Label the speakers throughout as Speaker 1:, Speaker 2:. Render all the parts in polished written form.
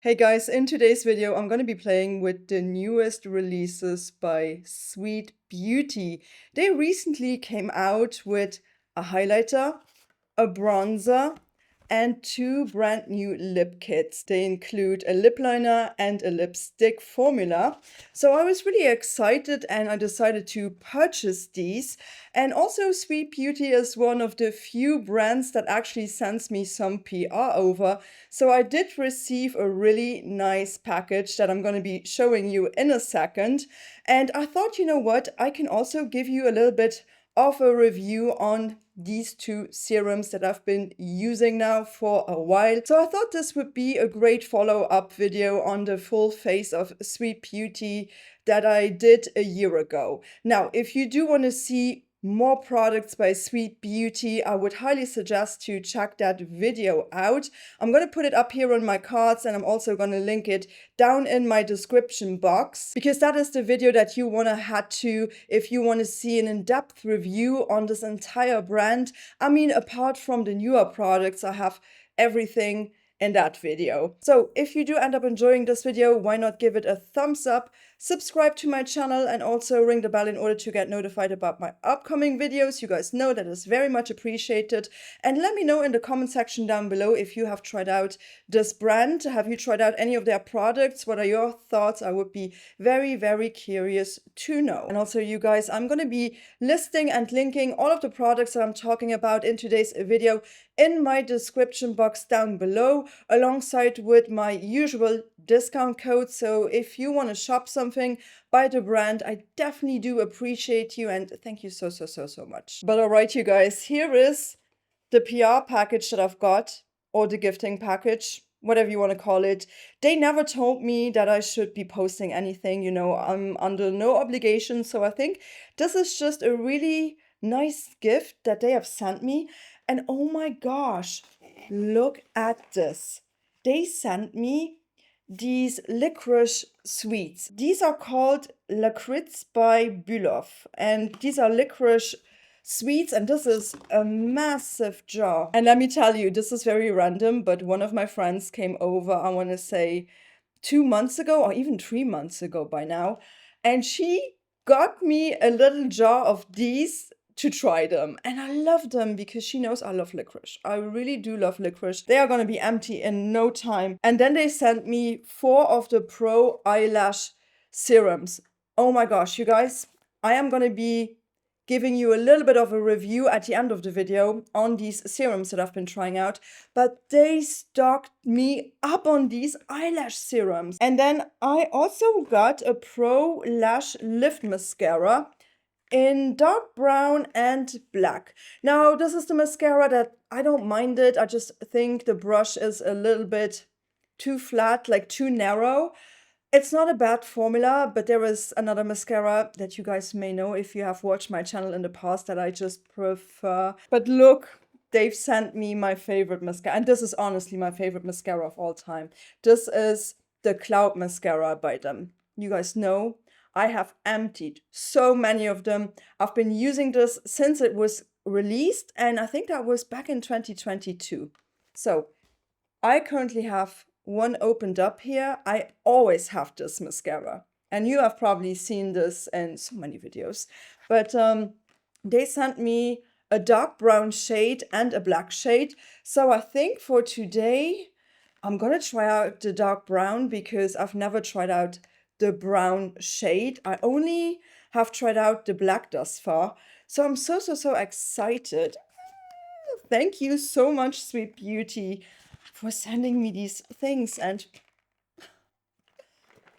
Speaker 1: Hey guys, in today's video, I'm going to be playing with the newest releases by SWEED BEAUTY. They recently came out with a highlighter, a bronzer, and two brand new lip kits. They include a lip liner and a lipstick formula. So I was really excited and I decided to purchase these. And also SWEED BEAUTY is one of the few brands that actually sends me some PR over. So I did receive a really nice package that I'm going to be showing you in a second. And I thought, you know what, I can also give you a little bit of a review on these two serums that I've been using now for a while. So I thought this would be a great follow-up video on the full face of SWEED BEAUTY that I did a year ago. Now, if you do want to see more products by SWEED BEAUTY, I would highly suggest to check that video out. I'm going to put it up here on my cards and I'm also going to link it down in my description box because that is the video that you want to head to if you want to see an in-depth review on this entire brand. I mean, apart from the newer products, I have everything in that video. So if you do end up enjoying this video, why not give it a thumbs up, subscribe to my channel, and also ring the bell in order to get notified about my upcoming videos. You guys know that is very much appreciated. And let me know in the comment section down below if you have tried out this brand. Have you tried out any of their products? What are your thoughts? I would be very, very curious to know. And also, you guys, I'm going to be listing and linking all of the products that I'm talking about in today's video in my description box down below, alongside with my usual discount code. So if you want to shop something by the brand, I definitely do appreciate you and thank you so much. But all right, you guys, here is the PR package that I've got, or the gifting package, whatever you want to call it. They never told me that I should be posting anything, you know, I'm under no obligation. So I think this is just a really nice gift that they have sent me. And oh my gosh, look at this. They sent me these licorice sweets. These are called Lakritz by Bülow, and these are licorice sweets, and this is a massive jar. And let me tell you, this is very random, but one of my friends came over, I want to say 2 months ago or even 3 months ago by now, and she got me a little jar of these to try them. And I love them because she knows I love licorice. I really do love licorice. They are going to be empty in no time. And then they sent me 4 of the Pro Eyelash Serums. Oh my gosh, you guys, I am going to be giving you a little bit of a review at the end of the video on these serums that I've been trying out, but they stocked me up on these eyelash serums. And then I also got a Pro Lash Lift Mascara in dark brown and black. Now, this is the mascara that I don't mind it. I just think the brush is a little bit too flat, like too narrow. It's not a bad formula, but there is another mascara that you guys may know if you have watched my channel in the past that I just prefer. But look, they've sent me my favorite mascara, and this is honestly my favorite mascara of all time. This is the Cloud Mascara by them. You guys know I have emptied so many of them. I've been using this since it was released, and I think that was back in 2022. So I currently have one opened up here. I always have this mascara, and you have probably seen this in so many videos. But they sent me a dark brown shade and a black shade. So I think for today, I'm gonna try out the dark brown because I've never tried out the brown shade. I only have tried out the black thus far. So I'm so excited. Thank you so much, SWEED BEAUTY, for sending me these things, and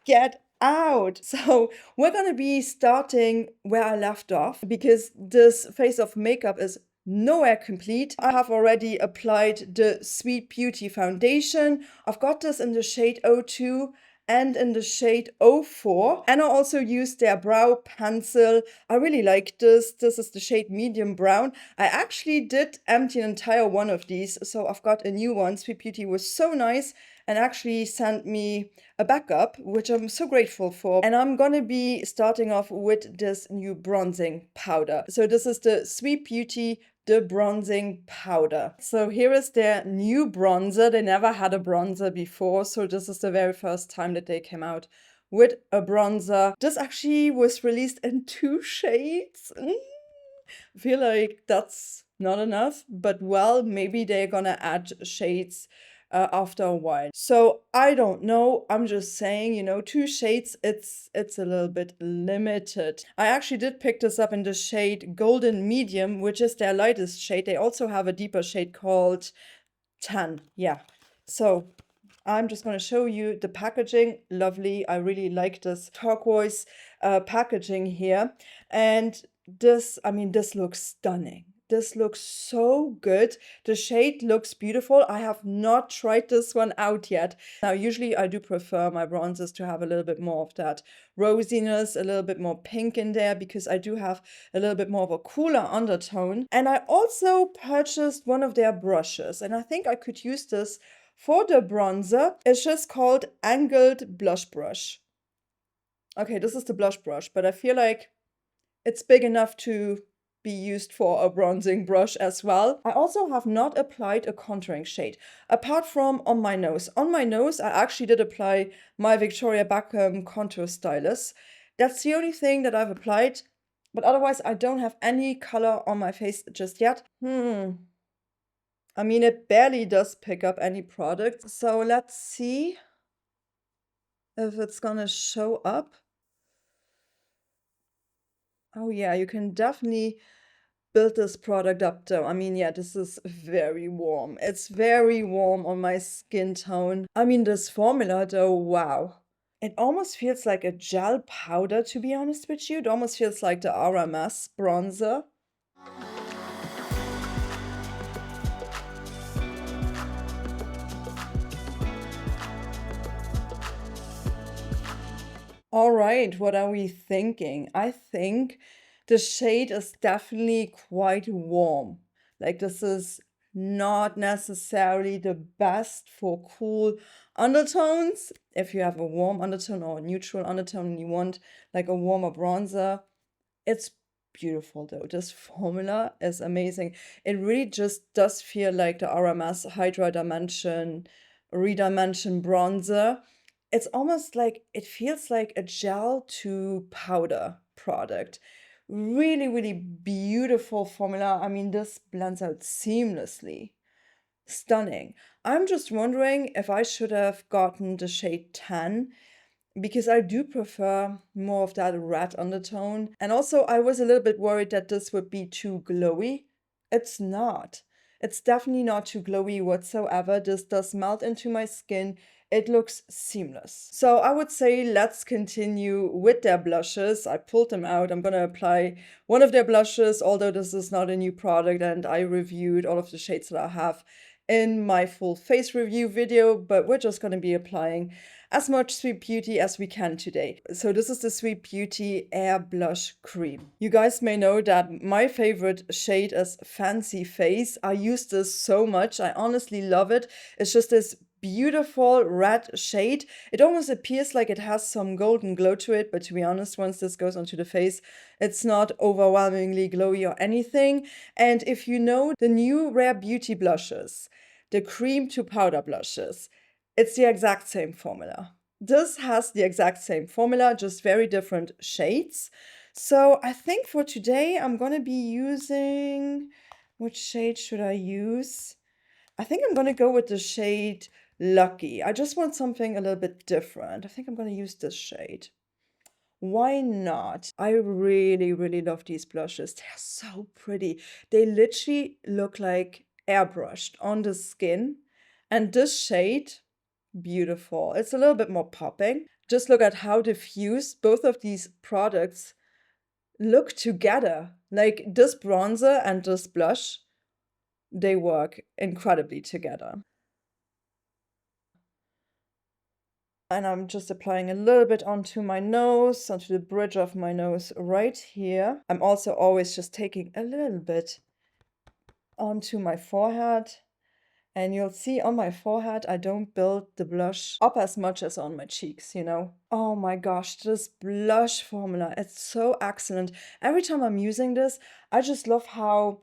Speaker 1: get out. So we're gonna be starting where I left off because this face of makeup is nowhere complete. I have already applied the SWEED BEAUTY foundation. I've got this in the shade 02 and in the shade 04. And I also used their brow pencil. I really like this. This is the shade medium brown. I actually did empty an entire one of these, so I've got a new one. SWEED BEAUTY was so nice and actually sent me a backup, which I'm so grateful for. And I'm gonna be starting off with this new bronzing powder. So this is the SWEED BEAUTY the bronzing powder. So here is their new bronzer. They never had a bronzer before, so this is the very first time that they came out with a bronzer. This actually was released in 2 shades. I feel like that's not enough, but well, maybe they're gonna add shades after a while. So I don't know. I'm just saying, you know, 2 shades, it's a little bit limited. I actually did pick this up in the shade Golden Medium, which is their lightest shade. They also have a deeper shade called Tan. Yeah. So I'm just going to show you the packaging. Lovely. I really like this turquoise packaging here. And this, I mean, this looks stunning. This looks so good. The shade looks beautiful. I have not tried this one out yet. Now, usually I do prefer my bronzers to have a little bit more of that rosiness, a little bit more pink in there, because I do have a little bit more of a cooler undertone. And I also purchased one of their brushes, and I think I could use this for the bronzer. It's just called Angled Blush Brush. Okay, this is the blush brush, but I feel like it's big enough to be used for a bronzing brush as well. I also have not applied a contouring shade, apart from on my nose. On my nose, I actually did apply my Victoria Beckham contour stylus. That's the only thing that I've applied, but otherwise I don't have any color on my face just yet. I mean, it barely does pick up any product, so let's see if it's gonna show up. Oh yeah, you can definitely build this product up though. I mean, yeah, this is very warm. It's very warm on my skin tone. I mean, this formula though, wow. It almost feels like a gel powder, to be honest with you. It almost feels like the RMS bronzer. All right, what are we thinking? I think the shade is definitely quite warm. Like, this is not necessarily the best for cool undertones. If you have a warm undertone or a neutral undertone and you want like a warmer bronzer, it's beautiful though. This formula is amazing. It really just does feel like the RMS Hydra Dimension Redimension bronzer. It's almost like, it feels like a gel to powder product. Really, really beautiful formula. I mean, this blends out seamlessly. Stunning. I'm just wondering if I should have gotten the shade Tan, because I do prefer more of that red undertone. And also, I was a little bit worried that this would be too glowy. It's not. It's definitely not too glowy whatsoever. This does melt into my skin. It looks seamless. So I would say let's continue with their blushes. I pulled them out. I'm going to apply one of their blushes, although this is not a new product and I reviewed all of the shades that I have in my full face review video, but we're just going to be applying as much Sweet Beauty as we can today. So this is the Sweet Beauty Air Blush Cream. You guys may know that my favorite shade is Fancy Face. I use this so much. I honestly love it. It's just this beautiful red shade. It almost appears like it has some golden glow to it, but to be honest, once this goes onto the face, it's not overwhelmingly glowy or anything. And if you know the new Rare Beauty blushes, the cream to powder blushes, it's the exact same formula. This has the exact same formula, just very different shades. So I think for today, I'm going to be using, which shade should I use? I think I'm going to go with the shade Lucky. I just want something a little bit different. I think I'm going to use this shade. Why not? I really, really love these blushes. They're so pretty. They literally look like airbrushed on the skin. And this shade, beautiful. It's a little bit more popping. Just look at how diffused both of these products look together. Like this bronzer and this blush, they work incredibly together. And I'm just applying a little bit onto my nose, onto the bridge of my nose right here. I'm also always just taking a little bit onto my forehead. And you'll see on my forehead, I don't build the blush up as much as on my cheeks, you know? Oh my gosh, this blush formula, it's so excellent. Every time I'm using this, I just love how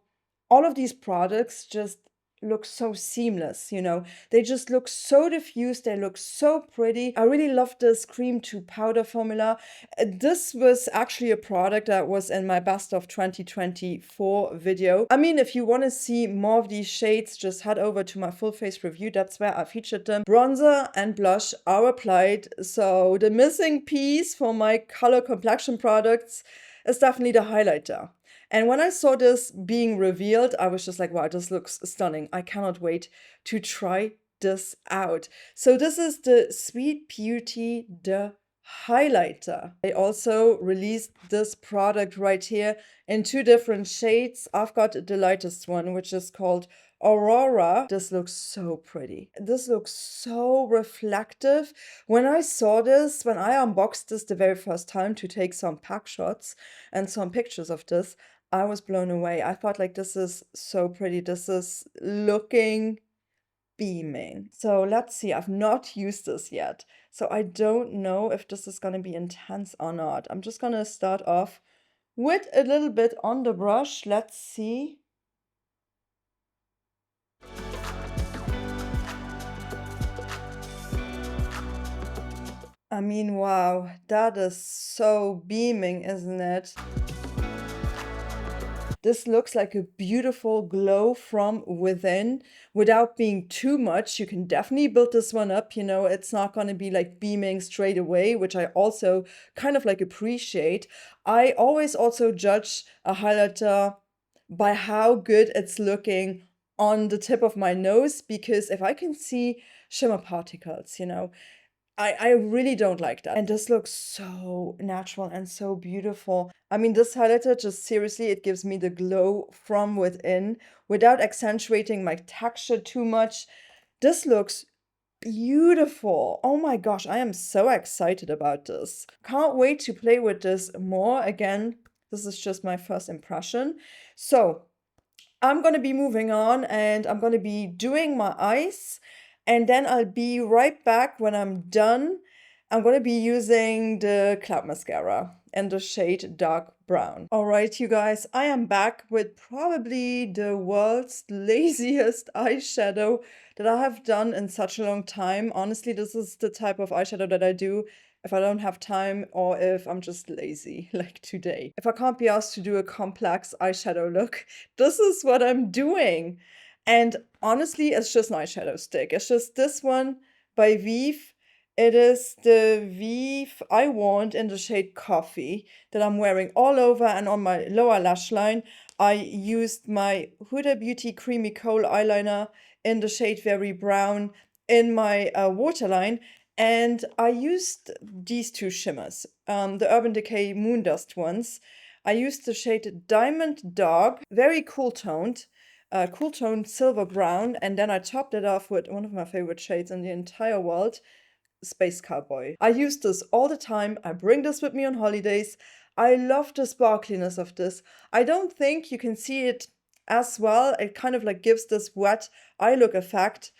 Speaker 1: all of these products just look so seamless, you know. They just look so diffused, they look so pretty. I really love this cream to powder formula. This was actually a product that was in my best of 2024 video. I mean, if you want to see more of these shades, just head over to my full face review. That's where I featured them. Bronzer and blush are applied, so the missing piece for my color complexion products is definitely the highlighter. And when I saw this being revealed, I was just like, wow, this looks stunning. I cannot wait to try this out. So this is the Sweet Beauty The Highlighter. I also released this product right here in 2 different shades. I've got the lightest one, which is called Aurora. This looks so pretty. This looks so reflective. When I saw this, when I unboxed this the very first time to take some pack shots and some pictures of this, I was blown away. I thought like this is so pretty. This is looking beaming. So let's see. I've not used this yet. So I don't know if this is going to be intense or not. I'm just going to start off with a little bit on the brush. Let's see. I mean, wow, that is so beaming, isn't it? This looks like a beautiful glow from within without being too much. You can definitely build this one up, you know, it's not going to be like beaming straight away, which I also kind of like appreciate. I always also judge a highlighter by how good it's looking on the tip of my nose, because if I can see shimmer particles, you know, I really don't like that. And this looks so natural and so beautiful. I mean, this highlighter just seriously, it gives me the glow from within without accentuating my texture too much. This looks beautiful. Oh my gosh, I am so excited about this. Can't wait to play with this more. Again, this is just my first impression. So I'm going to be moving on and I'm going to be doing my eyes. And then I'll be right back when I'm done. I'm going to be using the Cloud Mascara in the shade Dark Brown. All right, you guys, I am back with probably the world's laziest eyeshadow that I have done in such a long time. Honestly, this is the type of eyeshadow that I do if I don't have time or if I'm just lazy, like today. If I can't be asked to do a complex eyeshadow look, this is what I'm doing. And honestly, it's just an eyeshadow stick. It's just this one by Vive. It is the Vive I Want in the shade Coffee that I'm wearing all over and on my lower lash line. I used my Huda Beauty Creamy Coal eyeliner in the shade Very Brown in my waterline. And I used these 2 shimmers, the Urban Decay Moondust ones. I used the shade Diamond Dog, very cool toned silver brown, and then I topped it off with one of my favorite shades in the entire world, Space Cowboy. I use this all the time. I bring this with me on holidays. I love the sparkliness of this. I don't think you can see it as well. It kind of like gives this wet eye look effect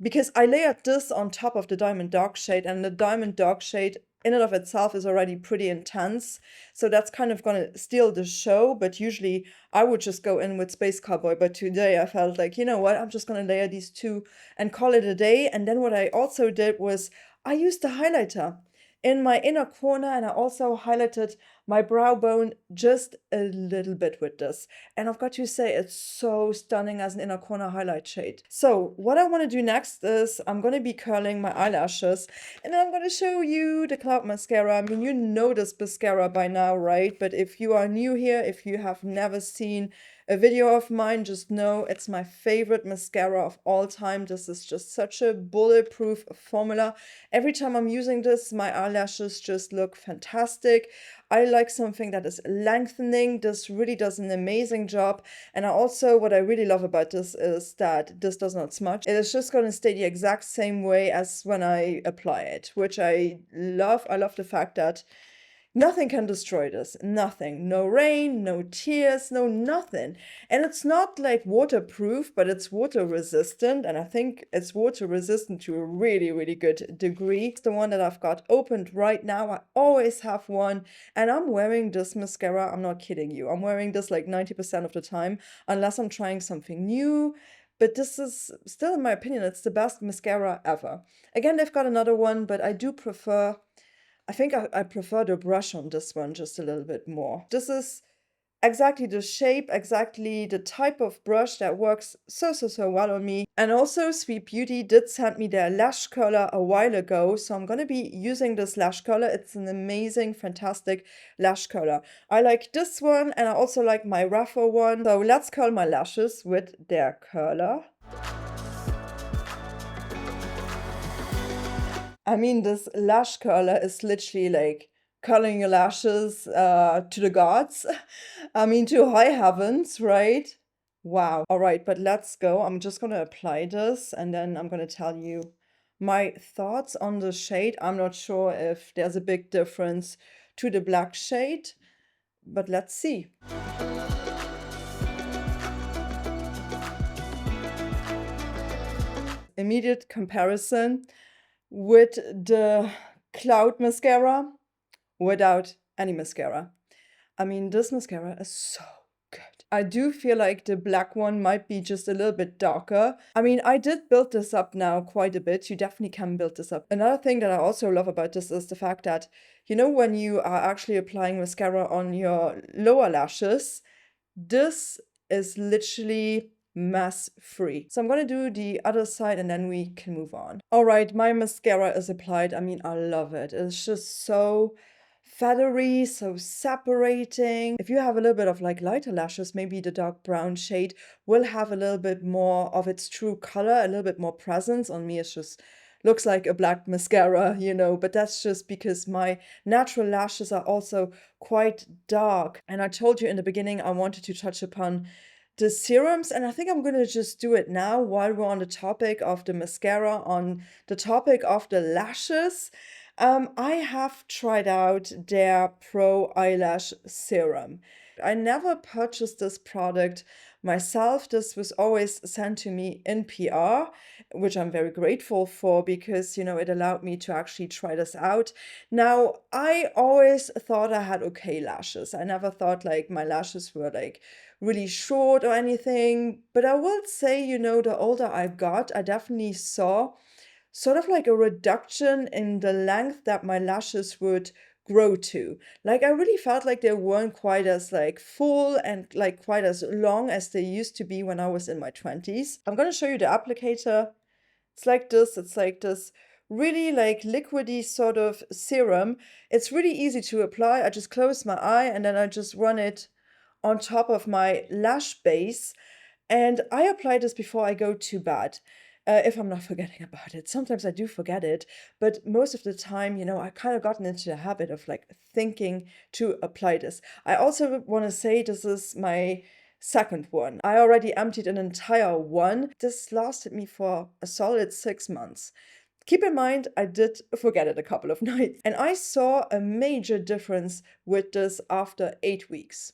Speaker 1: because I layered this on top of the Diamond Dog shade, and the Diamond Dog shade in and of itself is already pretty intense. So that's kind of going to steal the show. But usually I would just go in with Space Cowboy. But today I felt like, you know what, I'm just going to layer these 2 and call it a day. And then what I also did was I used the highlighter in my inner corner, and I also highlighted my brow bone just a little bit with this. And I've got to say, it's so stunning as an inner corner highlight shade. So what I want to do next is I'm going to be curling my eyelashes, and then I'm going to show you the Cloud Mascara. I mean, you know this mascara by now, right? But if you are new here, if you have never seen a video of mine, just know it's my favorite mascara of all time. This is just such a bulletproof formula. Every time I'm using this, my eyelashes just look fantastic. I like something that is lengthening. This really does an amazing job. And what I really love about this is that this does not smudge. It is just going to stay the exact same way as when I apply it, which I love. I love the fact that Nothing can destroy this. Nothing. No rain, no tears, no nothing. And it's not like waterproof, but it's water resistant. And I think it's water resistant to a really, really good degree. It's the one that I've got opened right now. I always have one. And I'm wearing this mascara. I'm not kidding you. I'm wearing this like 90% of the time, unless I'm trying something new. But this is still, in my opinion, it's the best mascara ever. Again, they've got another one, but I do prefer, I think I prefer the brush on this one just a little bit more. This is exactly the shape, exactly the type of brush that works so well on me. And also Sweet Beauty did send me their lash curler a while ago, so I'm gonna be using this lash curler. It's an amazing, fantastic lash curler. I like this one, and I also like my rougher one. So let's curl my lashes with their curler. I mean, this lash curler is literally like curling your lashes to the gods. I mean, to high heavens, right? Wow. All right, but let's go. I'm just going to apply this and then I'm going to tell you my thoughts on the shade. I'm not sure if there's a big difference to the black shade, but let's see. Immediate comparison with the Cloud Mascara without any mascara. I mean, this mascara is so good. I do feel like the black one might be just a little bit darker. I mean, I did build this up now quite a bit. You definitely can build this up. Another thing that I also love about this is the fact that, you know, when you are actually applying mascara on your lower lashes, this is literally mess free. So I'm gonna do the other side and then we can move on. All right, my mascara is applied. I mean, I love it. It's just so feathery, so separating. If you have a little bit of like lighter lashes, maybe the dark brown shade will have a little bit more of its true color, a little bit more presence. On me, it's just looks like a black mascara, you know, but that's just because my natural lashes are also quite dark. And I told you in the beginning, I wanted to touch upon the serums, and I think I'm going to just do it now while we're on the topic of the mascara, on the topic of the lashes. I have tried out their Pro Eyelash Serum. I never purchased this product myself. This was always sent to me in PR, which I'm very grateful for because, you know, it allowed me to actually try this out. Now, I always thought I had okay lashes. I never thought like my lashes were like really short or anything. But I will say, you know, the older I got, I definitely saw sort of like a reduction in the length that my lashes would grow to. Like I really felt like they weren't quite as like full and like quite as long as they used to be when I was in my 20s. I'm going to show you the applicator. It's like this really like liquidy sort of serum. It's really easy to apply. I just close my eye and then I just run it on top of my lash base. And I apply this before I go to bed. If I'm not forgetting about it. Sometimes I do forget it, but most of the time, you know, I kind of gotten into the habit of like thinking to apply this. I also want to say this is my second one. I already emptied an entire one. This lasted me for a solid 6 months. Keep in mind, I did forget it a couple of nights, and I saw a major difference with this after 8 weeks.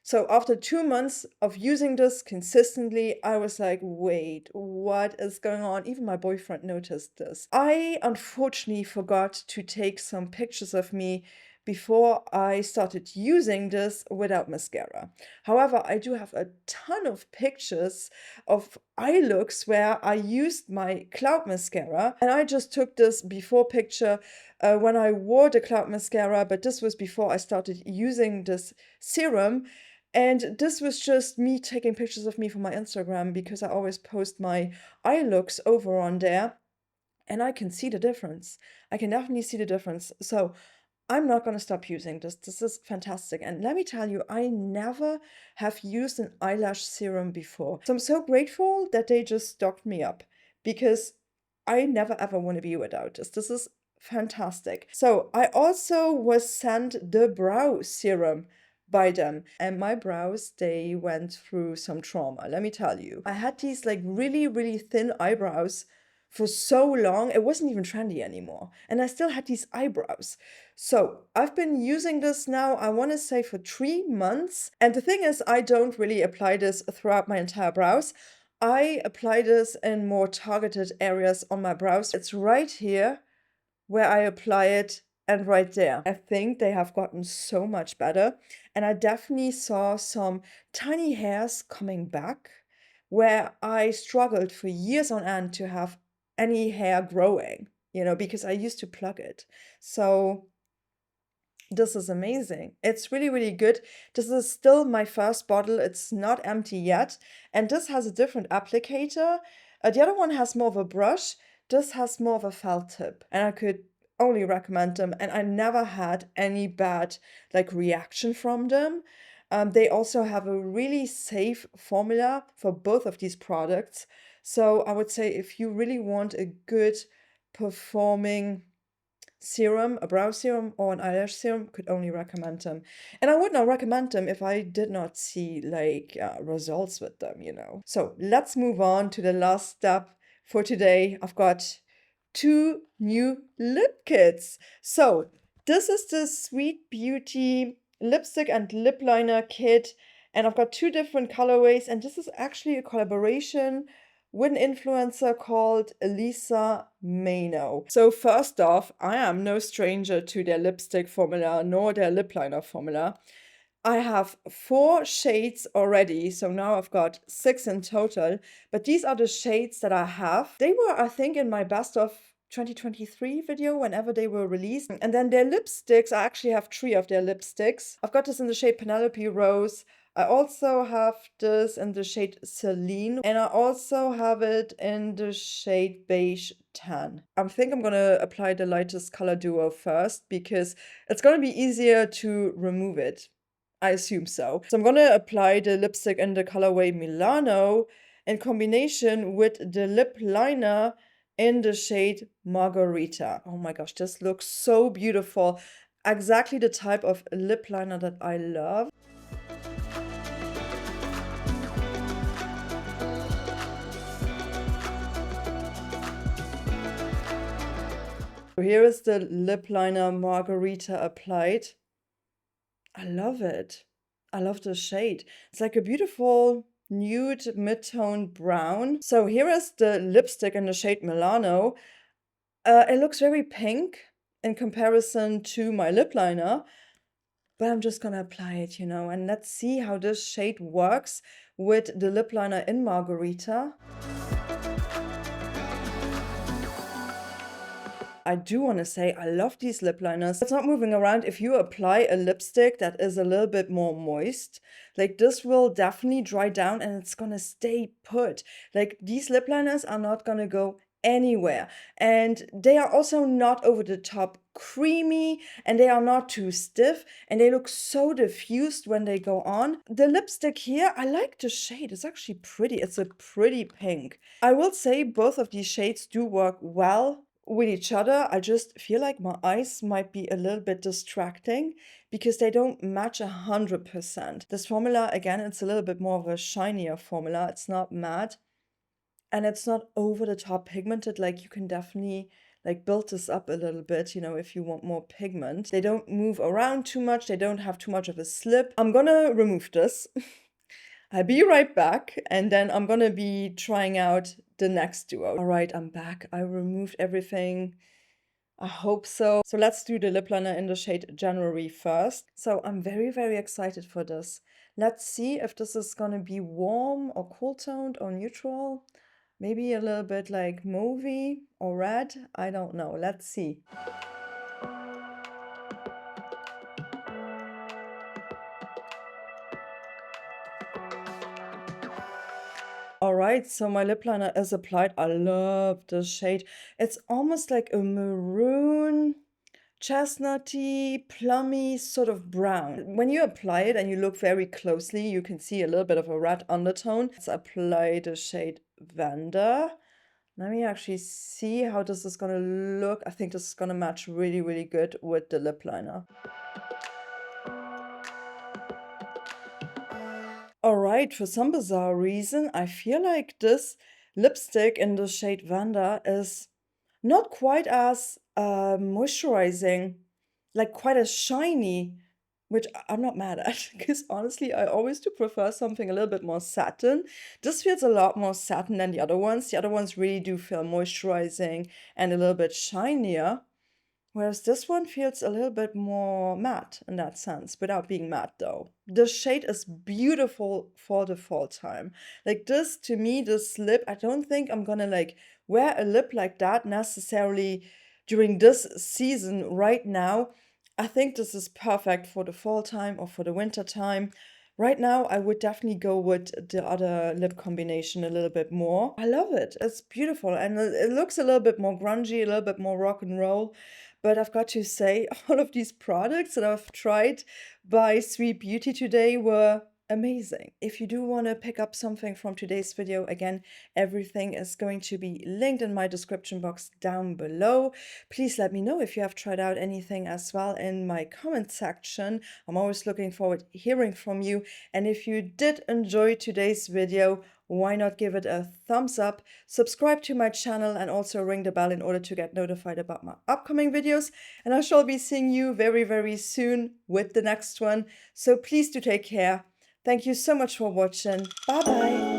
Speaker 1: So after 2 months of using this consistently, I was like, wait, what is going on? Even my boyfriend noticed this. I unfortunately forgot to take some pictures of me before I started using this without mascara. However, I do have a ton of pictures of eye looks where I used my Cloud Mascara, and I just took this before picture when I wore the Cloud Mascara, but this was before I started using this serum. And this was just me taking pictures of me for my Instagram because I always post my eye looks over on there. And I can see the difference. I can definitely see the difference. So I'm not going to stop using this. This is fantastic. And let me tell you, I never have used an eyelash serum before. So I'm so grateful that they just stocked me up because I never ever want to be without this. This is fantastic. So I also was sent the brow serum by them, and my brows, they went through some trauma, let me tell you. I had these like really thin eyebrows for so long. It wasn't even trendy anymore. And I still had these eyebrows. So I've been using this now, I want to say for 3 months. And the thing is, I don't really apply this throughout my entire brows. I apply this in more targeted areas on my brows. It's right here where I apply it and right there. I think they have gotten so much better. And I definitely saw some tiny hairs coming back where I struggled for years on end to have any hair growing, because I used to pluck it. So this is amazing. It's really, really good. This is still my first bottle. It's not empty yet. And this has a different applicator. The other one has more of a brush. This has more of a felt tip. And I could only recommend them. And I never had any bad reaction from them. They also have a really safe formula for both of these products. So I would say if you really want a good performing serum, a brow serum or an eyelash serum, could only recommend them. And I would not recommend them if I did not see results with them, So let's move on to the last step for today. I've got 2 new lip kits. So this is the Sweet Beauty lipstick and lip liner kit. And I've got 2 different colorways. And this is actually a collaboration with an influencer called Elisa Maino. So first off, I am no stranger to their lipstick formula nor their lip liner formula. I have 4 shades already, so now I've got 6 in total, but these are the shades that I have. They were, I think, in my best of 2023 video whenever they were released. And then their lipsticks, I actually have 3 of their lipsticks. I've got this in the shade Penelope Rose. I also have this in the shade Celine, and I also have it in the shade Beige Tan. I think I'm gonna apply the lightest color duo first because it's gonna be easier to remove it. I assume so. So I'm gonna apply the lipstick in the colorway Milano in combination with the lip liner in the shade Margarita. Oh my gosh, this looks so beautiful. Exactly the type of lip liner that I love. Here is the lip liner Margarita applied. I love it. I love the shade. It's like a beautiful nude mid-tone brown. So here is the lipstick in the shade Milano. It looks very pink in comparison to my lip liner, but I'm just gonna apply it, and let's see how this shade works with the lip liner in Margarita. I do want to say I love these lip liners. It's not moving around. If you apply a lipstick that is a little bit more moist, this will definitely dry down and it's gonna stay put. These lip liners are not gonna go anywhere. And they are also not over the top creamy, and they are not too stiff, and they look so diffused when they go on. The lipstick here, I like the shade. It's actually pretty. It's a pretty pink. I will say both of these shades do work well with each other. I just feel like my eyes might be a little bit distracting because they don't match 100%. This formula, again, it's a little bit more of a shinier formula. It's not matte and it's not over the top pigmented. You can definitely build this up a little bit, if you want more pigment. They don't move around too much. They don't have too much of a slip. I'm gonna remove this. I'll be right back, and then I'm gonna be trying out the next duo. All right, I'm back. I removed everything. I hope so. So let's do the lip liner in the shade January first. So I'm very, very excited for this. Let's see if this is gonna be warm or cool toned or neutral. Maybe a little bit like mauvey or red. I don't know. Let's see. All right, so my lip liner is applied. I love this shade. It's almost like a maroon, chestnutty, plummy sort of brown. When you apply it and you look very closely, you can see a little bit of a red undertone. Let's apply the shade Vanda. Let me actually see how this is gonna look. I think this is gonna match really, really good with the lip liner. All right, for some bizarre reason, I feel like this lipstick in the shade Vanda is not quite as moisturizing, like quite as shiny, which I'm not mad at, because honestly, I always do prefer something a little bit more satin. This feels a lot more satin than the other ones. The other ones really do feel moisturizing and a little bit shinier. Whereas this one feels a little bit more matte in that sense, without being matte though. The shade is beautiful for the fall time. Like this, to me, this lip, I don't think I'm gonna like wear a lip like that necessarily during this season right now. I think this is perfect for the fall time or for the winter time. Right now, I would definitely go with the other lip combination a little bit more. I love it. It's beautiful and it looks a little bit more grungy, a little bit more rock and roll. But I've got to say, all of these products that I've tried by Sweet Beauty today were amazing. If you do want to pick up something from today's video, again, everything is going to be linked in my description box down below. Please let me know if you have tried out anything as well in my comment section. I'm always looking forward to hearing from you. And if you did enjoy today's video, why not give it a thumbs up, subscribe to my channel, and also ring the bell in order to get notified about my upcoming videos. And I shall be seeing you very, very soon with the next one. So please do take care. Thank you so much for watching. Bye bye.